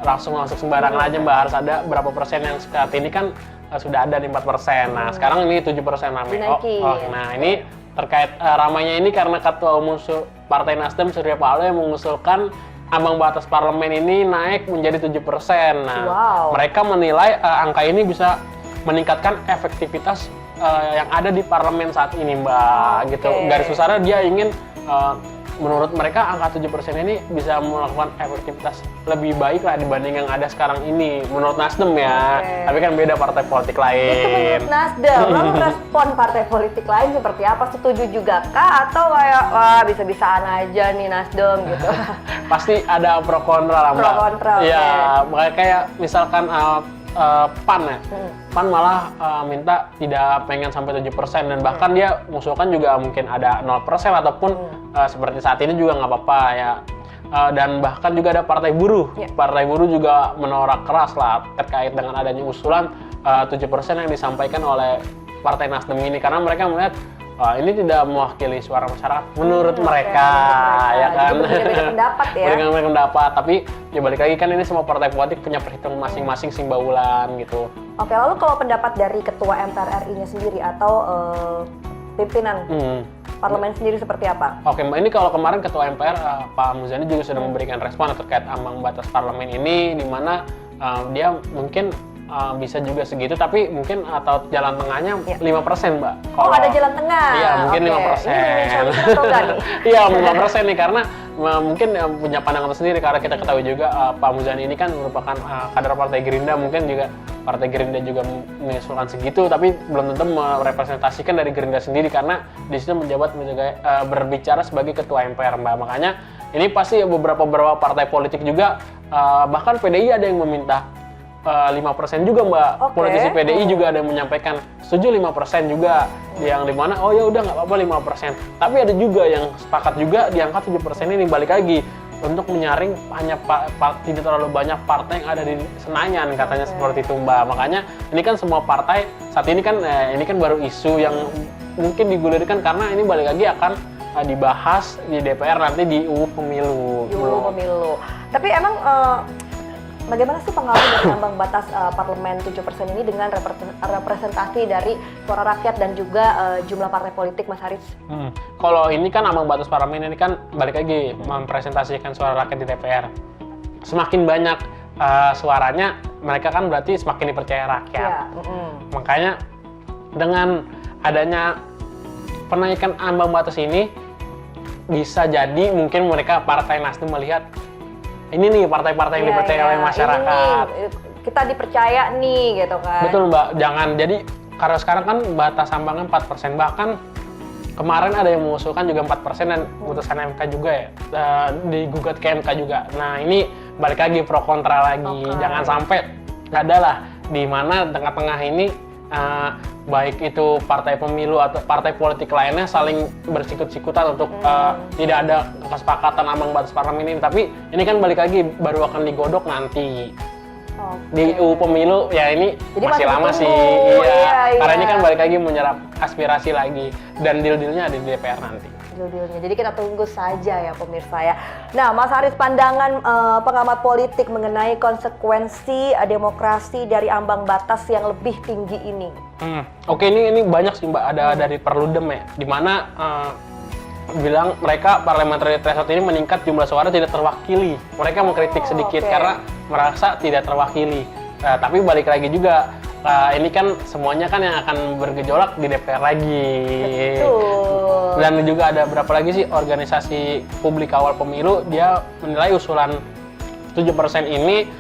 langsung masuk sembarangan aja Mbak, harus ada berapa persen yang saat ini kan sudah ada di 4%. Nah, sekarang ini 7% ramai. Nah, ini terkait ramainya ini karena Ketua Umum Partai Nasdem Surya Paloh yang mengusulkan ambang batas parlemen ini naik menjadi 7%. Nah, mereka menilai angka ini bisa meningkatkan efektivitas yang ada di parlemen saat ini Mbak. Gitu. Garis besarnya dia ingin menurut mereka angka 7% ini bisa melakukan efektivitas lebih baik lah dibanding yang ada sekarang ini menurut Nasdem ya. Tapi kan beda partai politik lain. Itu menurut Nasdem. Lalu respon partai politik lain seperti apa? Setuju juga kah? Atau kayak wah bisa-bisaan aja nih Nasdem gitu? Pasti ada pro kontra lah Mbak. Pro kontra. Iya, makanya kayak misalkan PAN ya. PAN malah minta tidak pengen sampai 7% dan bahkan dia mengusulkan juga mungkin ada 0% ataupun seperti saat ini juga nggak apa-apa ya. Dan bahkan juga ada Partai Buruh. Partai Buruh juga menolak keras lah terkait dengan adanya usulan 7% yang disampaikan oleh Partai Nasdem ini, karena mereka melihat ini tidak mewakili suara masyarakat menurut mereka, ya kan? Beda pendapat ya. Beda pendapat, tapi ya balik lagi kan ini semua partai politik punya perhitungan masing-masing Mbak Wulan gitu. Oke, lalu kalau pendapat dari Ketua MPR RI-nya sendiri atau pimpinan parlemen sendiri seperti apa? Oke Mbak, ini kalau kemarin Ketua MPR Pak Muzani juga sudah memberikan respon terkait ambang batas parlemen ini, di mana dia mungkin bisa juga segitu, tapi mungkin atau jalan tengahnya 5% Mbak. Ada jalan tengah? Iya, mungkin 5%. Ini atau enggak nih? Iya, 5% nih, karena mungkin punya pandangan tersendiri karena kita ketahui juga Pak Muzani ini kan merupakan kader Partai Gerindra, mungkin juga Partai Gerindra juga mengusulkan segitu, tapi belum tentu merepresentasikan dari Gerindra sendiri karena di situ menjabat berbicara sebagai ketua MPR, Mbak. Makanya ini pasti beberapa partai politik juga, bahkan PDI ada yang meminta 5% juga, Mbak. Oke. Politisi PDI juga ada yang menyampaikan setuju 5% juga, yang dimana oh ya udah nggak apa-apa 5%. Tapi ada juga yang sepakat juga di angka 7% ini, balik lagi untuk menyaring hanya tidak terlalu banyak partai yang ada di Senayan, katanya seperti itu, Mbak. Makanya ini kan semua partai saat ini kan ini kan baru isu yang mungkin digulirkan karena ini balik lagi akan dibahas di DPR nanti di UU Pemilu. UU Pemilu. Tapi emang bagaimana sih pengaruh dari ambang batas parlemen 7% ini dengan representasi dari suara rakyat dan juga jumlah partai politik, Mas Haris? Kalau ini kan ambang batas parlemen ini kan balik lagi mempresentasikan suara rakyat di DPR. Semakin banyak suaranya, mereka kan berarti semakin dipercaya rakyat. Makanya dengan adanya penaikan ambang batas ini, bisa jadi mungkin mereka Partai Nasdem melihat ini nih partai-partai yang dipercaya oleh masyarakat. Ini, kita dipercaya nih gitu kan. Betul, Mbak. Jangan jadi karena sekarang kan batas ambangnya 4%, bahkan kemarin ada yang mengusulkan juga 4% dan putusan MK juga ya, digugat ke MK juga. Nah ini balik lagi pro kontra lagi. Jangan sampai adalah di mana tengah-tengah ini baik itu partai pemilu atau partai politik lainnya saling bersikut-sikutan untuk tidak ada kesepakatan ambang batas parlemen ini. Tapi ini kan balik lagi baru akan digodok nanti. Di UU Pemilu ya ini jadi masih lama sih. Iya. Karena ini kan balik lagi menyerap aspirasi lagi dan deal-dealnya ada di DPR nanti. Deal-dealnya. Jadi kita tunggu saja ya pemirsa ya. Nah, Mas Haris, pandangan pengamat politik mengenai konsekuensi demokrasi dari ambang batas yang lebih tinggi ini. Oke, ini banyak sih, Mbak. Ada dari Perludem ya, di mana bilang mereka parliamentary threshold ini meningkat, jumlah suara tidak terwakili. Mereka mengkritik sedikit karena merasa tidak terwakili. Tapi balik lagi juga, ini kan semuanya kan yang akan bergejolak di DPR lagi. Betul. Dan juga ada berapa lagi sih organisasi publik kawal pemilu, dia menilai usulan 7% ini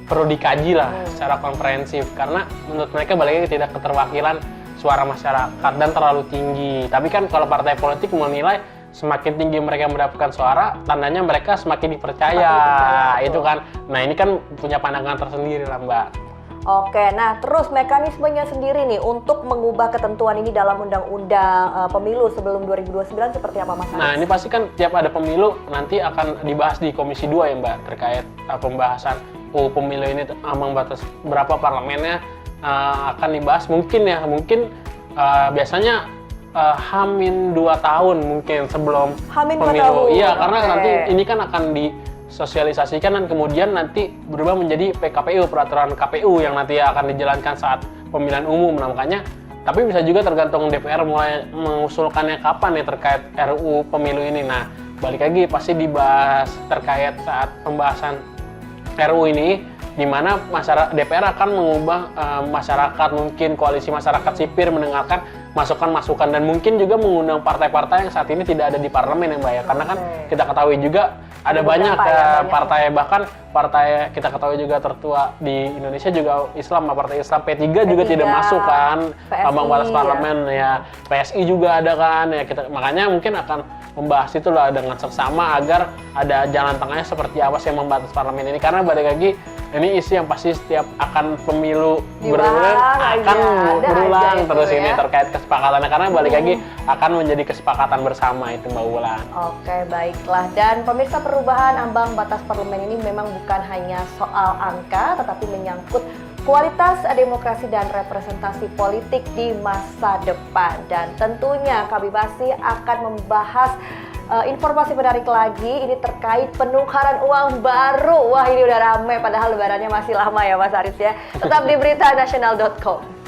perlu dikaji lah secara komprehensif karena menurut mereka balik lagi tidak keterwakilan suara masyarakat dan terlalu tinggi. Tapi kan kalau partai politik menilai semakin tinggi mereka mendapatkan suara, tandanya mereka semakin dipercaya. Itu kan. Nah, ini kan punya pandangan tersendiri lah, Mbak. Oke, nah terus mekanismenya sendiri nih untuk mengubah ketentuan ini dalam undang-undang pemilu sebelum 2029 seperti apa, Mas Haris? Nah, ini pasti kan tiap ada pemilu nanti akan dibahas di Komisi 2 ya, Mbak, terkait pembahasan UU Pemilu ini, ambang batas berapa parlemennya akan dibahas mungkin biasanya Hamin 2 tahun mungkin sebelum Hamin pemilu. Iya, karena Oke. nanti ini kan akan disosialisasikan dan kemudian nanti berubah menjadi PKPU, peraturan KPU yang nanti akan dijalankan saat pemilihan umum. Nah, makanya tapi bisa juga tergantung DPR mulai mengusulkannya kapan ya terkait RUU Pemilu ini. Nah, balik lagi pasti dibahas terkait saat pembahasan RUU ini, di mana DPR akan mengubah masyarakat, mungkin koalisi masyarakat sipil mendengarkan masukan-masukan dan mungkin juga mengundang partai-partai yang saat ini tidak ada di parlemen ya, Mbak ya. Karena kan kita ketahui juga ada banyak partai, bahkan partai kita ketahui juga tertua di Indonesia juga Islam, partai Islam P3 juga tidak masuk kan ambang batas parlemen ya. PSI juga ada kan ya, makanya mungkin akan membahas itu lah dengan seksama agar ada jalan tengahnya seperti apa sih ambang batas parlemen ini, karena balik lagi ini isu yang pasti setiap akan pemilu berulang akan berulang terus ini terkait kesepakatannya, karena balik lagi akan menjadi kesepakatan bersama itu, Mbak Wulan. Oke, baiklah. Dan pemirsa, perubahan ambang batas parlemen ini memang bukan hanya soal angka, tetapi menyangkut kualitas demokrasi dan representasi politik di masa depan. Dan tentunya kami masih akan membahas informasi menarik lagi ini terkait penukaran uang baru. Wah, ini udah rame padahal lebarannya masih lama ya, Mas Haris ya. Tetap di beritanasional.com.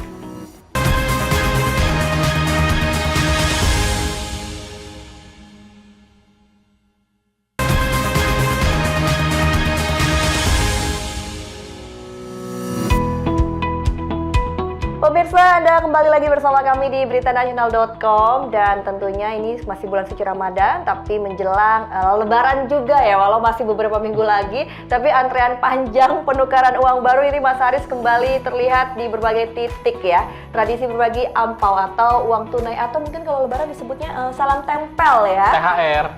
Pemirsa, Anda kembali lagi bersama kami di beritanasional.com dan tentunya ini masih bulan suci Ramadan tapi menjelang Lebaran juga ya, walau masih beberapa minggu lagi, tapi antrean panjang penukaran uang baru ini Mas Haris kembali terlihat di berbagai titik ya. Tradisi berbagi ampau atau uang tunai atau mungkin kalau Lebaran disebutnya salam tempel ya.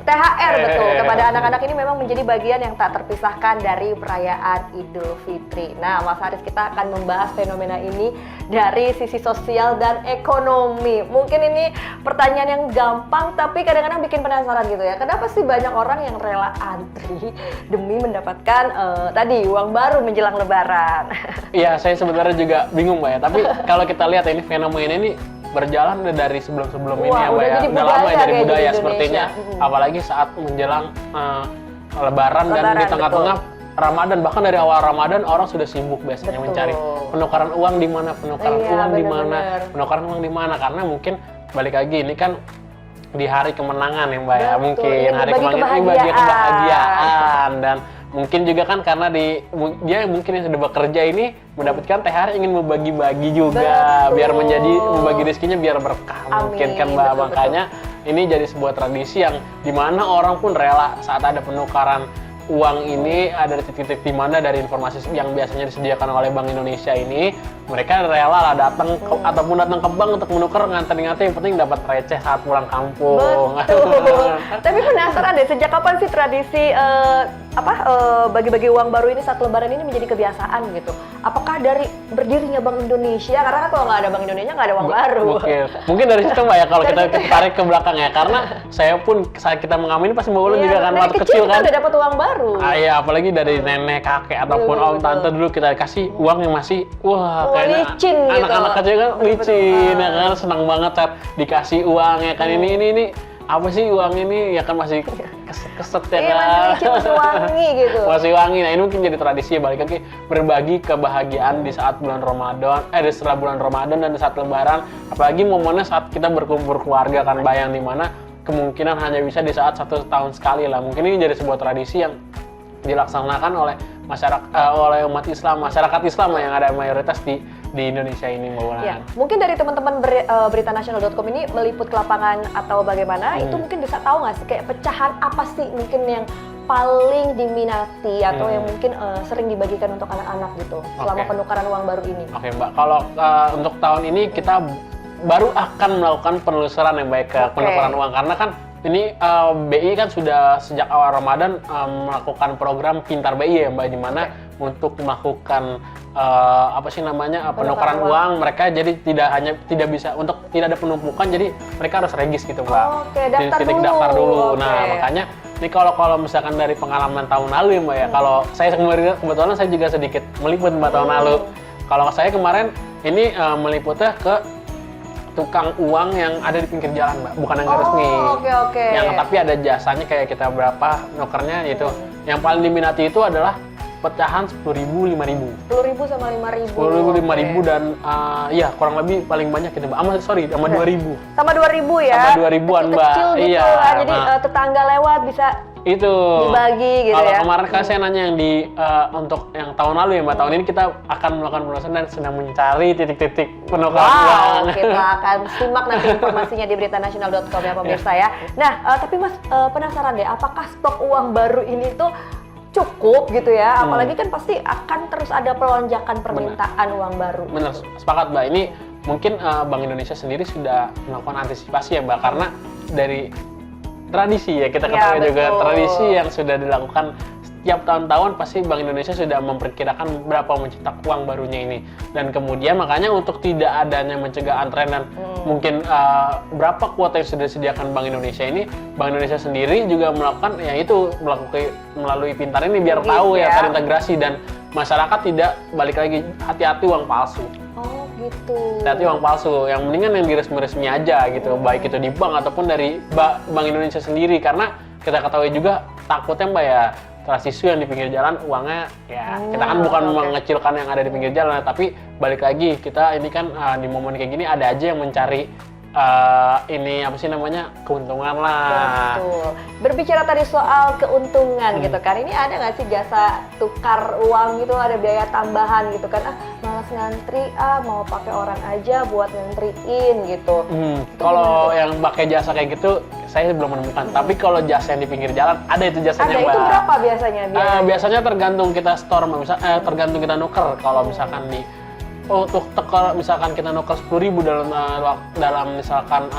THR betul. Kepada anak-anak ini memang menjadi bagian yang tak terpisahkan dari perayaan Idul Fitri. Nah, Mas Haris, kita akan membahas fenomena ini dari sisi sosial dan ekonomi. Mungkin ini pertanyaan yang gampang tapi kadang-kadang bikin penasaran gitu ya. Kenapa sih banyak orang yang rela antri demi mendapatkan tadi uang baru menjelang Lebaran? Iya, saya sebenarnya juga bingung Mbak ya. Tapi kalau kita lihat ini fenomena ini berjalan udah dari sebelum-sebelum ini ya Mbak ya. Udah lama ya jadi budaya sepertinya. Apalagi saat menjelang Lebaran dan di tengah-tengah Ramadan, bahkan dari awal Ramadan orang sudah sibuk biasanya mencari penukaran uang di mana, penukaran uang di mana, penukaran uang di mana, karena mungkin balik lagi ini kan di hari kemenangan ya Mbak ya, mungkin hari kemenangan ini bagi kebahagiaan dan mungkin juga kan karena dia mungkin yang sudah bekerja ini mendapatkan THR ingin membagi-bagi juga biar menjadi membagi rezekinya biar berkah. Mungkin kan Mbak, makanya ini jadi sebuah tradisi yang dimana orang pun rela saat ada penukaran uang ini ada di titik-titik di mana dari informasi yang biasanya disediakan oleh Bank Indonesia ini mereka rela lah datang ataupun datang ke bank untuk menukar ngantri-ngantri, yang penting dapat receh saat pulang kampung. Betul. Tapi penasaran deh, sejak kapan sih tradisi bagi-bagi uang baru ini saat Lebaran ini menjadi kebiasaan gitu? Apakah dari berdirinya Bank Indonesia? Karena kan kalau nggak ada Bank Indonesia nggak ada uang baru. Mungkin dari situ Mbak ya, kalau kita tarik ke belakang ya, karena saya pun saat kita mengamini pasti Mbak Ulun juga kan waktu kecil kan udah dapat uang baru. Iya, apalagi dari nenek, kakek ataupun om tante dulu kita kasih uang yang masih licin gitu. Anak-anak kecil kan licin ya kan, senang banget saat dikasih uang ya kan. Ini apa sih uang ini ya kan, masih keset ya kan, masih licin, masih wangi gitu. Masih wangi. Nah, ini mungkin jadi tradisi ya, balik lagi berbagi kebahagiaan di saat bulan Ramadan, setelah bulan Ramadan dan di saat Lebaran, apalagi momennya saat kita berkumpul keluarga kan bayang, di mana kemungkinan hanya bisa di saat 1 tahun sekali lah. Mungkin ini jadi sebuah tradisi yang dilaksanakan oleh oleh umat Islam, masyarakat Islam yang ada mayoritas di Indonesia ini, Mbak Wulan. Ya, mungkin dari teman-teman beritanasional.com ini meliput ke lapangan atau bagaimana, itu mungkin bisa tahu nggak sih kayak pecahan apa sih mungkin yang paling diminati atau yang mungkin sering dibagikan untuk anak-anak gitu selama penukaran uang baru ini? Oke Mbak, kalau untuk tahun ini kita baru akan melakukan penelusuran yang baik ke penukaran uang, karena kan ini BI kan sudah sejak awal Ramadan melakukan program Pintar BI ya Mbak, di mana untuk melakukan penukaran uang mereka, jadi tidak bisa untuk tidak ada penumpukan, jadi mereka harus regis gitu Mbak. Daftar dulu. Nah, makanya ini kalau misalkan dari pengalaman tahun lalu ya Mbak ya, kalau saya kebetulan saya juga sedikit meliput Mbak tahun lalu. Kalau saya kemarin ini meliputnya ke tukang uang yang ada di pinggir jalan Mbak, bukan yang resmi. Yang tapi ada jasanya kayak kita berapa nukernya itu. Yang paling diminati itu adalah pecahan 10.000, 5.000. 10.000 sama 5.000. 10.000, 5.000 dan ya kurang lebih paling banyak gitu Mbak. Sama 2.000. Sama 2.000 ya. Sama 2.000-an Mbak. Kecil gitu iya. Lah. Jadi tetangga lewat bisa itu dibagi gitu. Kalau ya. kemarin kan saya nanya yang untuk yang tahun lalu ya Mbak, tahun ini kita akan melakukan penelusuran dan sedang mencari titik-titik penukaran uang. Kita akan simak nanti informasinya di beritanasional.com ya pemirsa ya. Nah, tapi Mas penasaran deh, apakah stok uang baru ini tuh cukup gitu ya? Apalagi kan pasti akan terus ada pelonjakan permintaan uang baru. Bener, sepakat Mbak. Ini mungkin Bank Indonesia sendiri sudah melakukan antisipasi ya Mbak, karena dari tradisi ya, kita ketahui juga tradisi yang sudah dilakukan setiap tahun-tahun, pasti Bank Indonesia sudah memperkirakan berapa mencetak uang barunya ini, dan kemudian makanya untuk tidak adanya mencegah antrean dan mungkin berapa kuota yang sudah disediakan Bank Indonesia ini, Bank Indonesia sendiri juga melakukan yaitu melalui Pintar ini biar tahu ya terintegrasi dan masyarakat tidak balik lagi hati-hati uang palsu. Gitu. Hati uang palsu, yang mendingan yang resmi aja gitu, baik itu di bank ataupun dari Bank Indonesia sendiri, karena kita ketahui juga takutnya Mbak ya, transisi yang di pinggir jalan uangnya ya kita kan bukan mengecilkan yang ada di pinggir jalan, tapi balik lagi kita ini kan di momen kayak gini ada aja yang mencari ini apa sih namanya, keuntungan lah. Betul. Berbicara tadi soal keuntungan gitu kan, ini ada nggak sih jasa tukar uang gitu, ada biaya tambahan gitu kan? Malas ngantri mau pakai orang aja buat ngantriin gitu. Kalau yang pakai jasa kayak gitu saya belum menemukan. Tapi kalau jasa yang di pinggir jalan ada itu jasanya, Ada, Mbak. itu berapa biasanya? Biasanya tergantung kita store, tergantung kita nuker. Kalau misalkan untuk tekor, misalkan kita nuker 10.000 dalam misalkan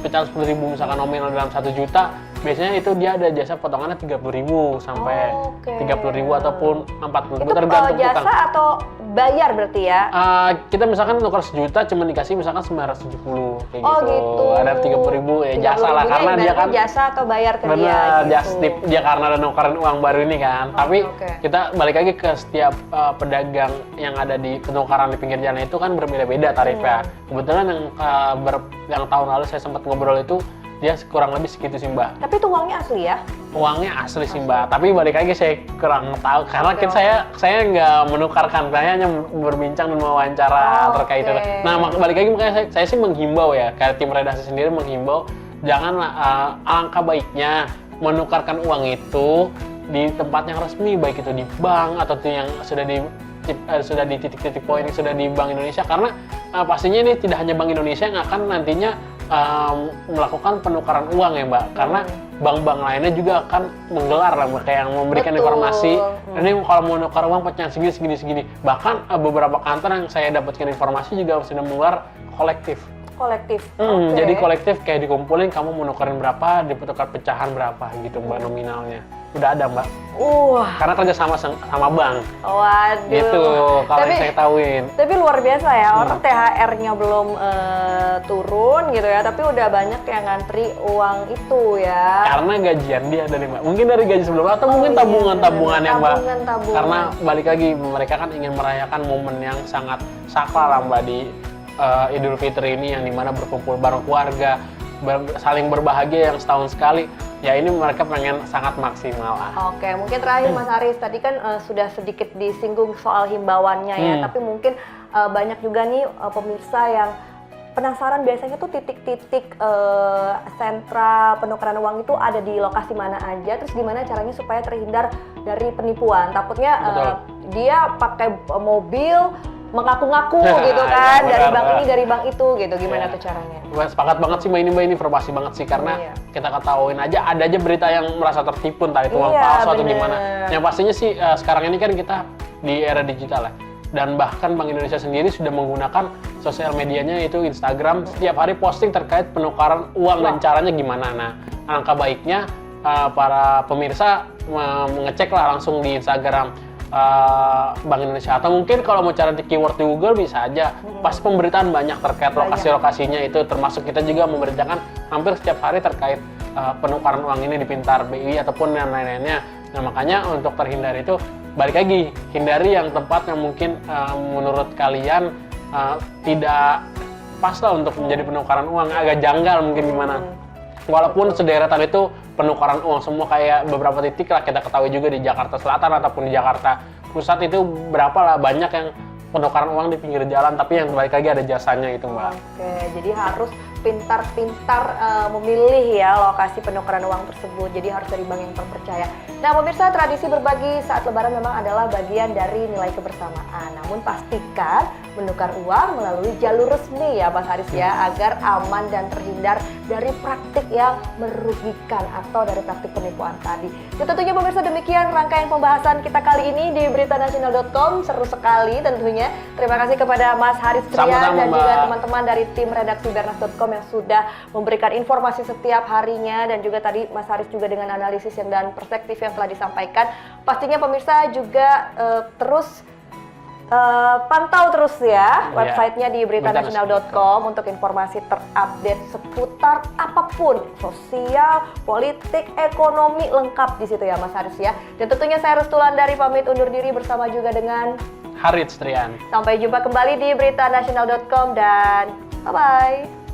pecahan 10.000 misalkan nominal dalam 1 juta, biasanya itu dia ada jasa potongannya 30.000 sampai 30.000 ataupun 40.000 itu tergantung jasa tukang. atau bayar berarti ya? Kita misalkan nuker 1 juta cuma dikasih misalkan 970 kayak Oh gitu. gitu. Ada 30.000 ya jasa lah, karena dia kan jasa atau bayar ke dia benar, gitu. dia karena ada nukerin uang baru ini kan. Tapi kita balik lagi ke setiap pedagang yang ada di penukaran di pinggir jalan itu kan berbeda-beda tarifnya. Kebetulan yang tahun lalu saya sempat ngobrol itu dia kurang lebih segitu sih, Mbak. Tapi itu uangnya asli ya? Uangnya asli sih, Mbak. Tapi balik lagi saya kurang tahu karena saya nggak menukarkan, saya hanya berbincang dan mewawancara terkait itu. Nah, balik lagi makanya saya sih menghimbau ya, kayak tim redaksi sendiri menghimbau janganlah alangkah baiknya menukarkan uang itu di tempat yang resmi, baik itu di bank atau yang sudah di titik-titik poin yang sudah di Bank Indonesia, karena pastinya ini tidak hanya Bank Indonesia yang akan nantinya melakukan penukaran uang ya, Mbak, karena bank-bank lainnya juga akan menggelar lah, kayak yang memberikan informasi. Ini kalau mau nukar uang pecahan segini. Bahkan beberapa kantor yang saya dapatkan informasi juga sudah menggelar kolektif. Jadi kolektif kayak dikumpulin, kamu mau nukerin berapa, ditukar pecahan berapa gitu, Mbak, nominalnya. Udah ada, Mbak. Karena kerja sama bank. Waduh. Gitu, kalau yang saya tahuin. Tapi luar biasa ya, orang THR-nya belum turun gitu ya, tapi udah banyak yang ngantri uang itu ya. Karena gajian dia dari, Mbak. Mungkin dari gaji sebelumnya atau mungkin tabungannya, Mbak. Karena balik lagi, mereka kan ingin merayakan momen yang sangat sakral lah, Mbak, di Idul Fitri ini, yang dimana berkumpul bareng keluarga, saling berbahagia yang setahun sekali. Ya ini mereka pengen sangat maksimal lah. Oke, mungkin terakhir Mas Haris, tadi kan sudah sedikit disinggung soal himbauannya ya, tapi mungkin banyak juga nih pemirsa yang penasaran, biasanya tuh titik-titik sentra penukaran uang itu ada di lokasi mana aja, terus gimana caranya supaya terhindar dari penipuan. Takutnya dia pakai mobil mengaku-ngaku gitu kan, dari bank ini, dari bank itu gitu. Gimana tuh caranya? Sepakat banget sih, Mbak, ini informasi banget sih, karena kita ketahuin aja, ada aja berita yang merasa tertipu, entah itu uang palsu atau gimana. Yang pastinya sih sekarang ini kan kita di era digital ya, dan bahkan Bank Indonesia sendiri sudah menggunakan sosial medianya, yaitu Instagram, setiap hari posting terkait penukaran uang dan caranya gimana. Nah, alangkah baiknya para pemirsa mengeceklah langsung di Instagram Bank Indonesia, atau mungkin kalau mau cari keyword di Google bisa aja. Pas pemberitaan banyak terkait lokasi-lokasinya itu, termasuk kita juga memberitakan hampir setiap hari terkait penukaran uang ini di Pintar BI ataupun yang lain-lainnya. Nah, makanya untuk terhindar itu, balik lagi, hindari yang tempat yang mungkin menurut kalian tidak pas lah untuk menjadi penukaran uang, agak janggal mungkin gimana. Walaupun sederetan itu penukaran uang semua, kayak beberapa titik lah kita ketahui juga di Jakarta Selatan ataupun di Jakarta Pusat itu berapa lah banyak yang penukaran uang di pinggir jalan, tapi yang balik lagi ada jasanya itu, Mbak. Oke, jadi harus pintar-pintar memilih ya lokasi penukaran uang tersebut. Jadi harus dari bank yang terpercaya. Nah, pemirsa, tradisi berbagi saat Lebaran memang adalah bagian dari nilai kebersamaan. Namun pastikan menukar uang melalui jalur resmi ya, Mas Haris ya, agar aman dan terhindar dari praktik yang merugikan atau dari praktik penipuan tadi. Ya, tentunya pemirsa, demikian rangkaian pembahasan kita kali ini di beritanasional.com. Seru sekali tentunya. Terima kasih kepada Mas Haris Trian dan juga teman-teman dari tim redaksi bernas.com yang sudah memberikan informasi setiap harinya, dan juga tadi Mas Haris juga dengan analisis dan perspektif yang telah disampaikan. Pastinya pemirsa juga terus pantau terus ya websitenya di beritanasional.com untuk informasi terupdate seputar apapun, sosial, politik, ekonomi, lengkap di situ ya, Mas Haris ya. Dan tentunya saya Rustulandari pamit undur diri bersama juga dengan Haris Trian. Sampai jumpa kembali di beritanasional.com dan bye-bye.